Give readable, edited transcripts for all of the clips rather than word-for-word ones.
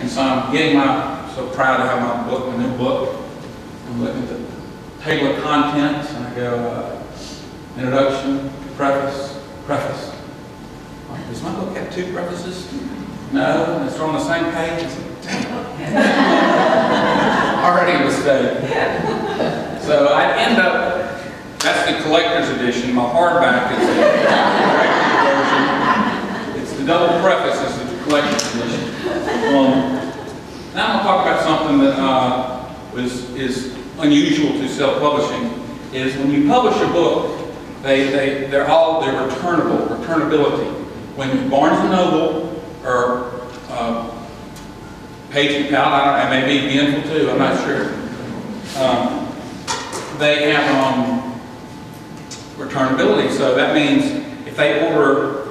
And so I'm getting so proud to have my book, my new book. I'm looking at the table of contents, and I go, introduction, preface. Does my book have 2 prefaces? No, and it's on the same page. Already a mistake. So I end up, that's the collector's edition. My hardback is the version. It's the double preface, is the collector's edition. Now I'm going to talk about something that is unusual to self-publishing, is when you publish a book, they're returnable, returnability. When Barnes & Noble or Page & Pal, it may be Bienful too, I'm not sure. They have returnability, so that means if they order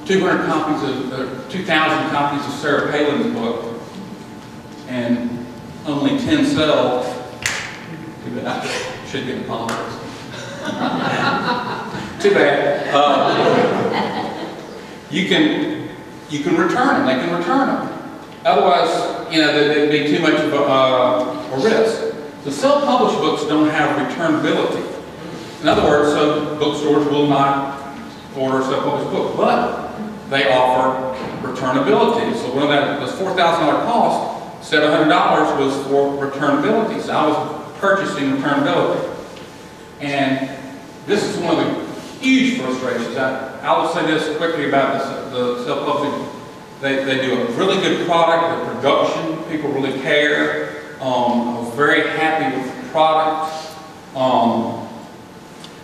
200 copies of, 2,000 copies of Sarah Palin's book, and only 10 sell, too bad. Should get apologized. Too bad. You can return them. They can return them. Otherwise, there'd be too much of a risk. So self-published books don't have returnability. In other words, so bookstores will not order a self-published book, but they offer returnability. So one of those $4,000 cost, $700 was for returnability. So I was purchasing returnability. And this is one of the huge frustrations. I will say this quickly about the self-publishing. They do a really good product, the production, people really care. I was very happy with the product.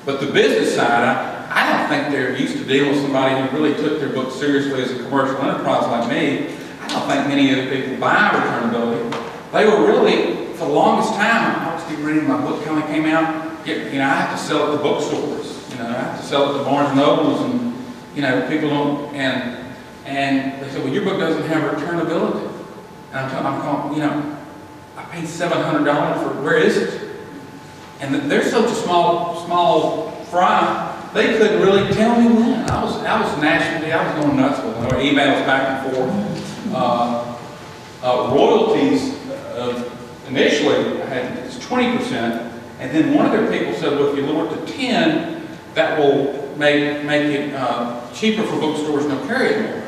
But the business side, I don't think they're used to dealing with somebody who really took their book seriously as a commercial enterprise like me. I don't think many of the people buy returnability. They were really, for the longest time, I was getting ready, my book kind of came out, I have to sell it to bookstores. I have to sell it to Barnes & Nobles, and people don't, and they said, well, your book doesn't have returnability. And I'm calling, I paid $700 for it, where is it? And they're such a small fry, they couldn't really tell me when. I was nationally, I was going nuts with them. There were emails back and forth. Royalties, initially, it's 20%, and then one of their people said, well, if you lower it to 10, that will make it cheaper for bookstores and they'll carry it more.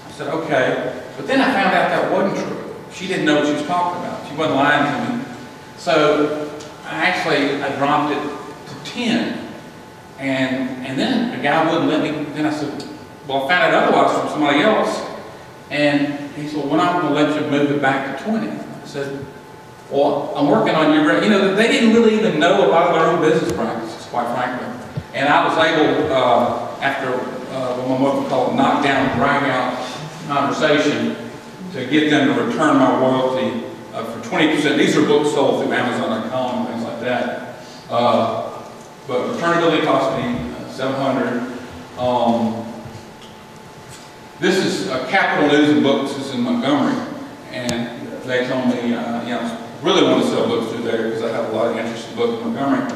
I said, okay. But then I found out that wasn't true. She didn't know what she was talking about. She wasn't lying to me. So I dropped it to 10. And then the guy wouldn't let me. Then I said, well, I found out otherwise from somebody else. And he said, well, we're not going to let you move it back to 20. I said, well, I'm working on your, they didn't really even know a lot of their own business practices, quite frankly. And I was able, after what my mother would call a knockdown, drag out conversation, to get them to return my royalty for 20%. These are books sold through Amazon.com and things like that. But returnability cost me $700. This is Capital News and Books. This is in Montgomery, and they told me, really want to sell books through there because I have a lot of interest in books in Montgomery.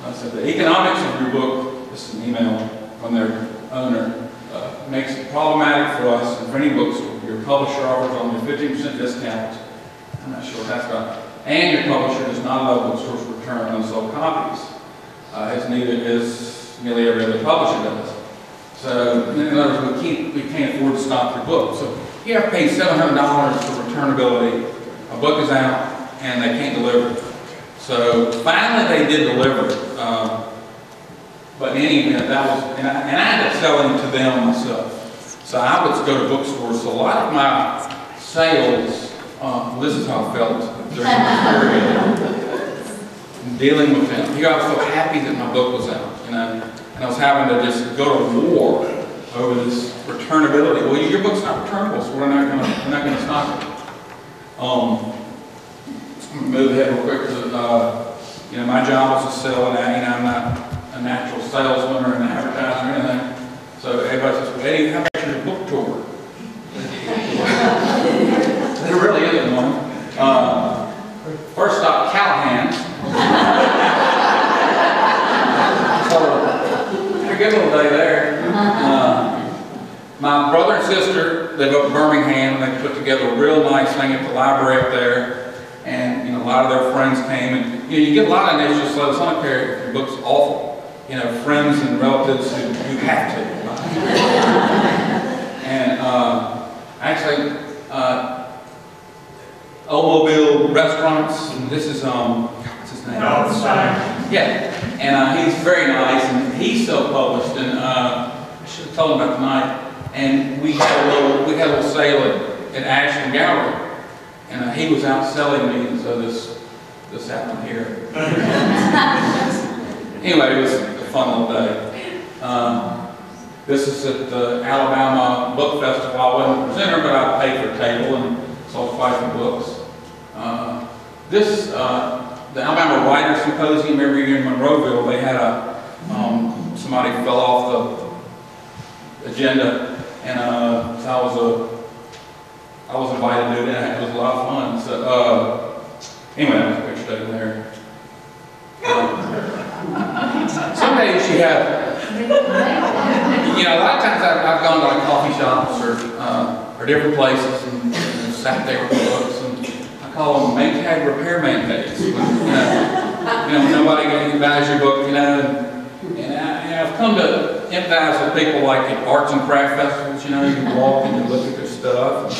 I said the economics of your book, this is an email from their owner, makes it problematic for us and for any bookstore. Your publisher offers only a 15% discount. I'm not sure what that's about. And your publisher does not allow bookstores to return unsold copies, as nearly every other publisher does. So, in other words, we can't afford to stock your book. So, you have to pay $700 for returnability. A book is out, and they can't deliver it. So, finally, they did deliver it. But in any event, that was, and I ended up selling to them myself. So, I would go to bookstores. So, a lot of my sales, this is how I felt during this period, dealing with them. I was so happy that my book was out, and I was having to just go to war over this returnability. Well, your book's not returnable, so we're not going to stock it. I'm going to move ahead real quick. My job is to sell, and I'm not a natural salesman or an advertiser or anything. So everybody says, well, Eddie, how about your book tour? There really isn't one. First stop, Callahan's. So, had a good little day there. My brother and sister live up in Birmingham, and they put together a real nice thing at the library up there, and a lot of their friends came, and you get a lot of initial slows. I don't care if your book's awful. Friends and relatives who have to. And actually, Old Restaurants, and this is, what's his name? Yeah, and he's very nice, and he's self-published, and I should have told him about tonight. And we had a little sale at Ashland Gallery, and he was out selling me, and so this happened here. Anyway, it was a fun little day. This is at the Alabama Book Festival. I wasn't a presenter, but I paid for a table and sold 5 books. The Alabama Writers Symposium every year in Monroeville, they had somebody fell off the agenda, and so I was invited to do that. It was a lot of fun. So anyway, that was a picture taken there. Some days you have, a lot of times I've gone to like coffee shops or different places and sat there with books, and I call them Maytag repairman days. When nobody buys your book, and I've come to empathize with people like at arts and craft festivals. You can walk and you look at their stuff.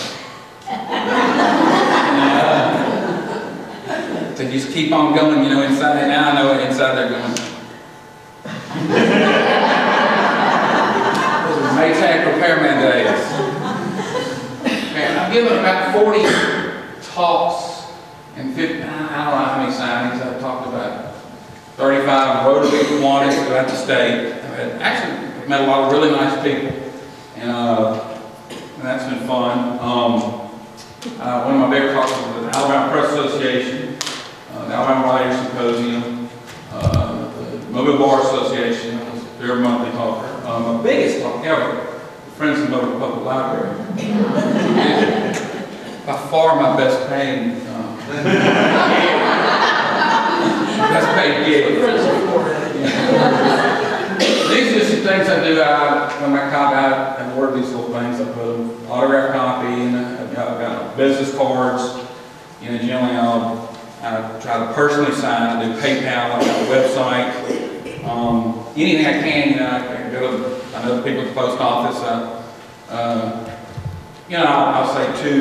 They just keep on going, inside. And now I know inside they're going. Those are Maytag repairman days. And I've given about 40 talks and 50, I don't know how many signings I've talked about. 35 Rotary Kiwanis throughout the state. I've actually met a lot of really nice people, and that's been fun. One of my favorite talks was the Alabama Press Association, the Alabama Writers Symposium, the Mobile Bar Association. That was their monthly talker. My biggest talk ever, the Friends of the Mobile Public Library. By far my best paying. Best paid gig. These are just some things I do. When I award these little things, I put an autograph copy, and I've got business cards. Generally I try to personally sign. I do PayPal, I've got a website. Anything I can, I go to, I know the people at the post office. I'll say to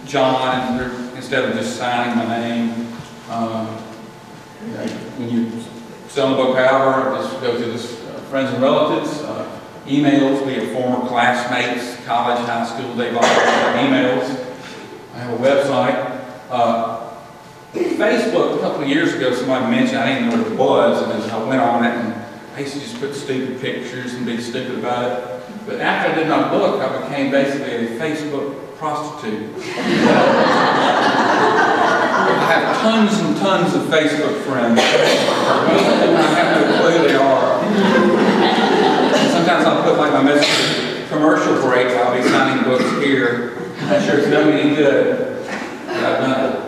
John, and instead of just signing my name. When you sell a book, however, just go to this friends and relatives, emails, be it former classmates, college, high school, they've all got emails. I have a website. Facebook, a couple of years ago, somebody mentioned, I didn't know what it was, and as I went on it, and I used to just put stupid pictures and be stupid about it. But after I did my book, I became basically a Facebook prostitute. I have tons and tons of Facebook friends. Most of them I have no clue they are. Sometimes I'll put like my message commercial break. I'll be signing books here. I'm not sure it's done me any good, but I've done it.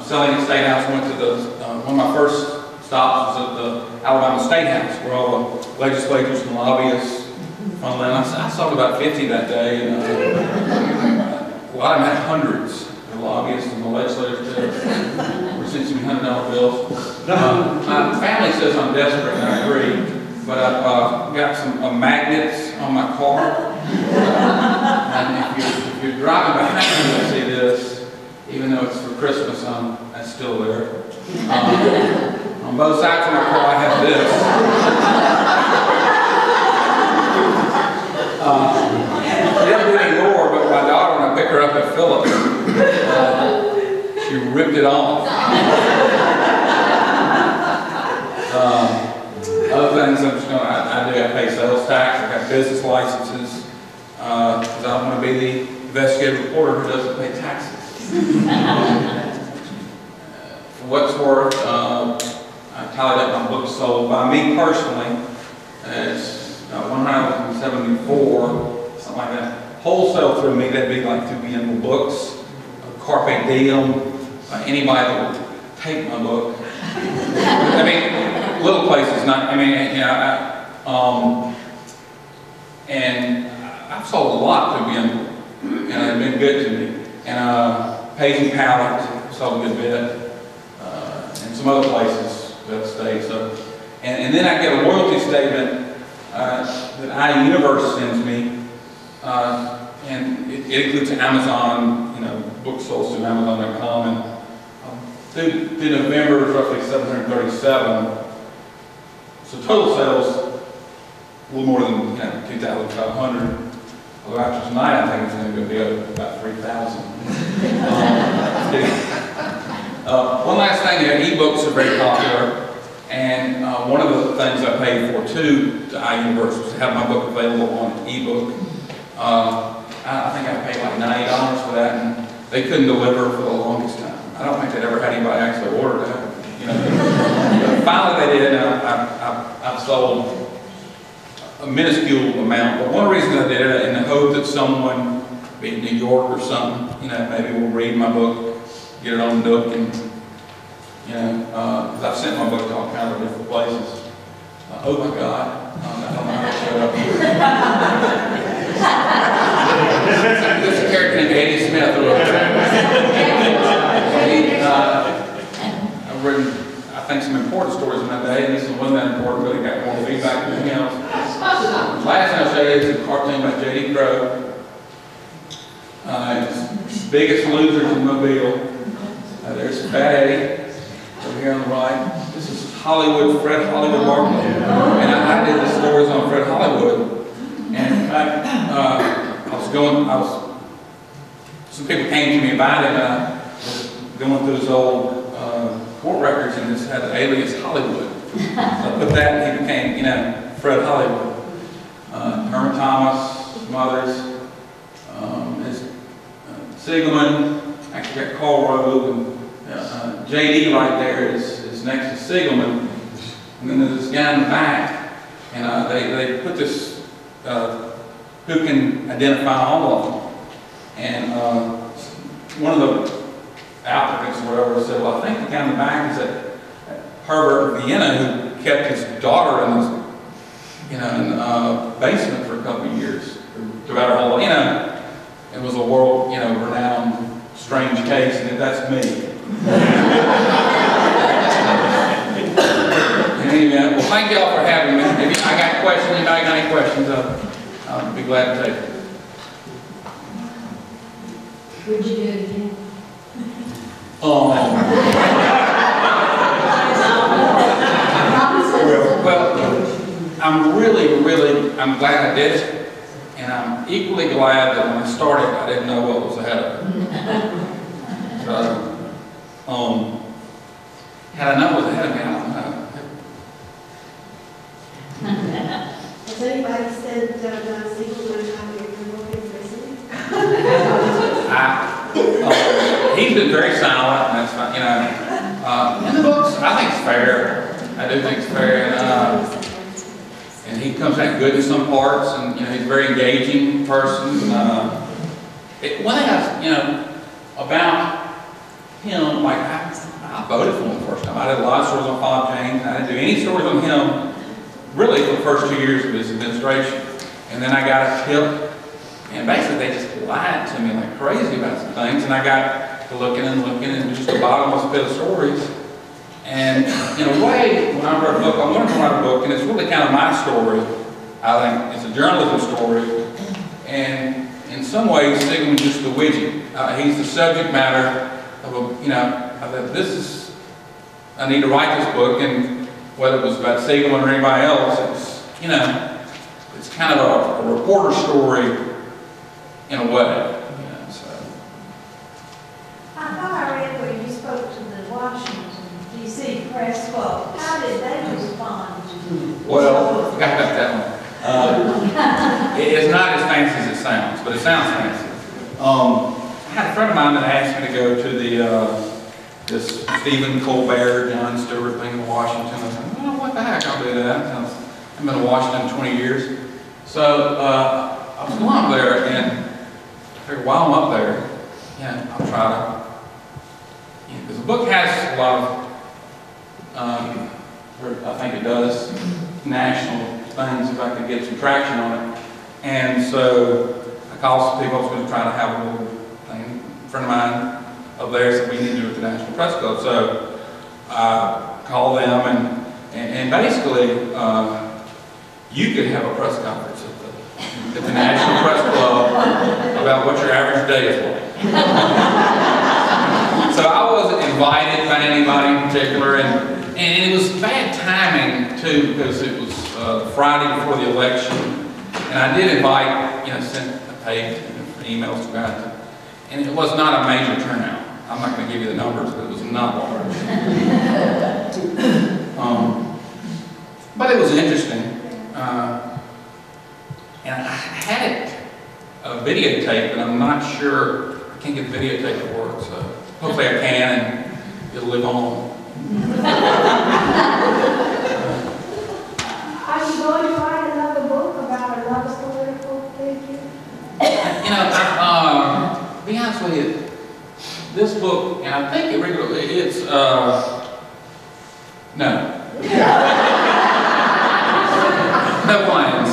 Selling at State House, went to one of my first stops was at the Alabama State House, where all the legislators and lobbyists. I saw about 50 that day, and a lot of them had hundreds. The lobbyists and the legislators did. We're sending me $100 bills. My family says I'm desperate, and I agree, but I've got some magnets on my car. And if you're driving behind me, you'll see this. Even though it's for Christmas, that's still there. On both sides of my car, I have this. She doesn't do any more, but my daughter, when I pick her up at Phillips, she ripped it off. Other things I do, I pay sales tax, I've got business licenses, because I don't want to be the investigative reporter who doesn't pay taxes. For what's worth, I tallied up my books sold by me personally. It's 174, something like that. Wholesale through me, that'd be like through Biennial Books, Carpe Diem, anybody that would take my book. I mean, little places, not, and I I've sold a lot to Bentonville, and they've been good to me. And Page and Pallet sold a good bit, and some other places that state. So, and then I get a royalty statement that iUniverse sends me, and it includes Amazon, books sold through Amazon.com, and through November is roughly 737. So total sales a little more than 2,500. Although after tonight, I think it's going to be up about 3,000. One last thing here, ebooks are very popular, and one of the things I paid for too to iUniverse was to have my book available on ebook. I think I paid like $90 for that, and they couldn't deliver for the longest time. I don't think they'd ever had anybody actually order that. But finally they did, and I've sold a minuscule amount. But one reason I did it in the hope that someone, be in New York or something, maybe will read my book, get it on Nook, and because I've sent my book to all kinds of different places. Oh my God, I don't know how to shut up. This is a character named Eddie Smith who wrote I've written, I think, some important stories in my day, and this one wasn't that important, but it got more feedback than anything else. Last thing I'll show you is a cartoon by J.D. Crowe. It's Biggest Losers in Mobile. There's Fat Eddie over here on the right. This is Fred Hollywood Barkley. And I did the stories on Fred Hollywood. And in fact, some people came to me about it, and I was going through his old court records, and this had the alias Hollywood. So I put that, and he became, Fred Hollywood. Herman Thomas, some others. Siegelman, actually got Carl Rove, and J.D. right there is next to Siegelman. And then there's this guy in the back, and they put this, who can identify all of them. And one of the applicants or whatever said, well, I think the guy in the back is that Herbert Vienna who kept his daughter in his, in the basement for a couple of years, throughout her whole life. It was a world, renowned strange case, and that's me. Anyway, well, thank you all for having me. If I got questions, anybody got any questions, I'll be glad to take them. Would you do it again? Well, I'm glad I did it, and I'm equally glad that when I started, I didn't know what was ahead of me. So, had I known what was ahead of me, I don't know. Has anybody said Don Siegelman how to promote in prison? He's been very silent, and that's fine. In the books, I think it's fair. I do think it's fair, and he comes out good in some parts, and he's a very engaging person. One thing about him, like I voted for him the first time. I did a lot of stories on Bob James. I didn't do any stories on him really for the first 2 years of his administration, and then I got a tip. And basically, they just lied to me like crazy about some things, and I got to looking and just a bottomless pit of stories. And in a way, when I wrote a book, I wanted to write a book, and it's really kind of my story. I think it's a journalism story, and in some ways, Siegelman's just the widget. He's the subject matter of I thought I need to write this book, and whether it was about Siegelman or anybody else, it's kind of a reporter story. In a way, so. I thought I read where you spoke to the Washington, D.C. press club. How did they respond to you? Well, I forgot about that one. It is not as fancy as it sounds, but it sounds fancy. I had a friend of mine that asked me to go to this Stephen Colbert, Jon Stewart thing in Washington. I said, well, what the heck, I'll do that. I've been in Washington 20 years. So I was going up there, and I figured while I'm up there, I'll try to, because the book has a lot of, I think it does, national things, if I could get some traction on it. And so I called some people. I was going to try to have a little thing. A friend of mine up there said we need to do it at the National Press Club. So I called them, and basically you could have a press conference at the National Press Club about what your average day is like. So I wasn't invited by anybody in particular, and it was bad timing too, because it was Friday before the election, and I did invite, sent a page and emails to guys, and it was not a major turnout. I'm not going to give you the numbers, but it was not large. But it was interesting, and I had it videotaped, but I'm not sure. I can't get the videotape to work, so hopefully I can, and it'll live on. Are you going to write another book about another political figure? To be honest with you, this book, and I think it's no. No plans.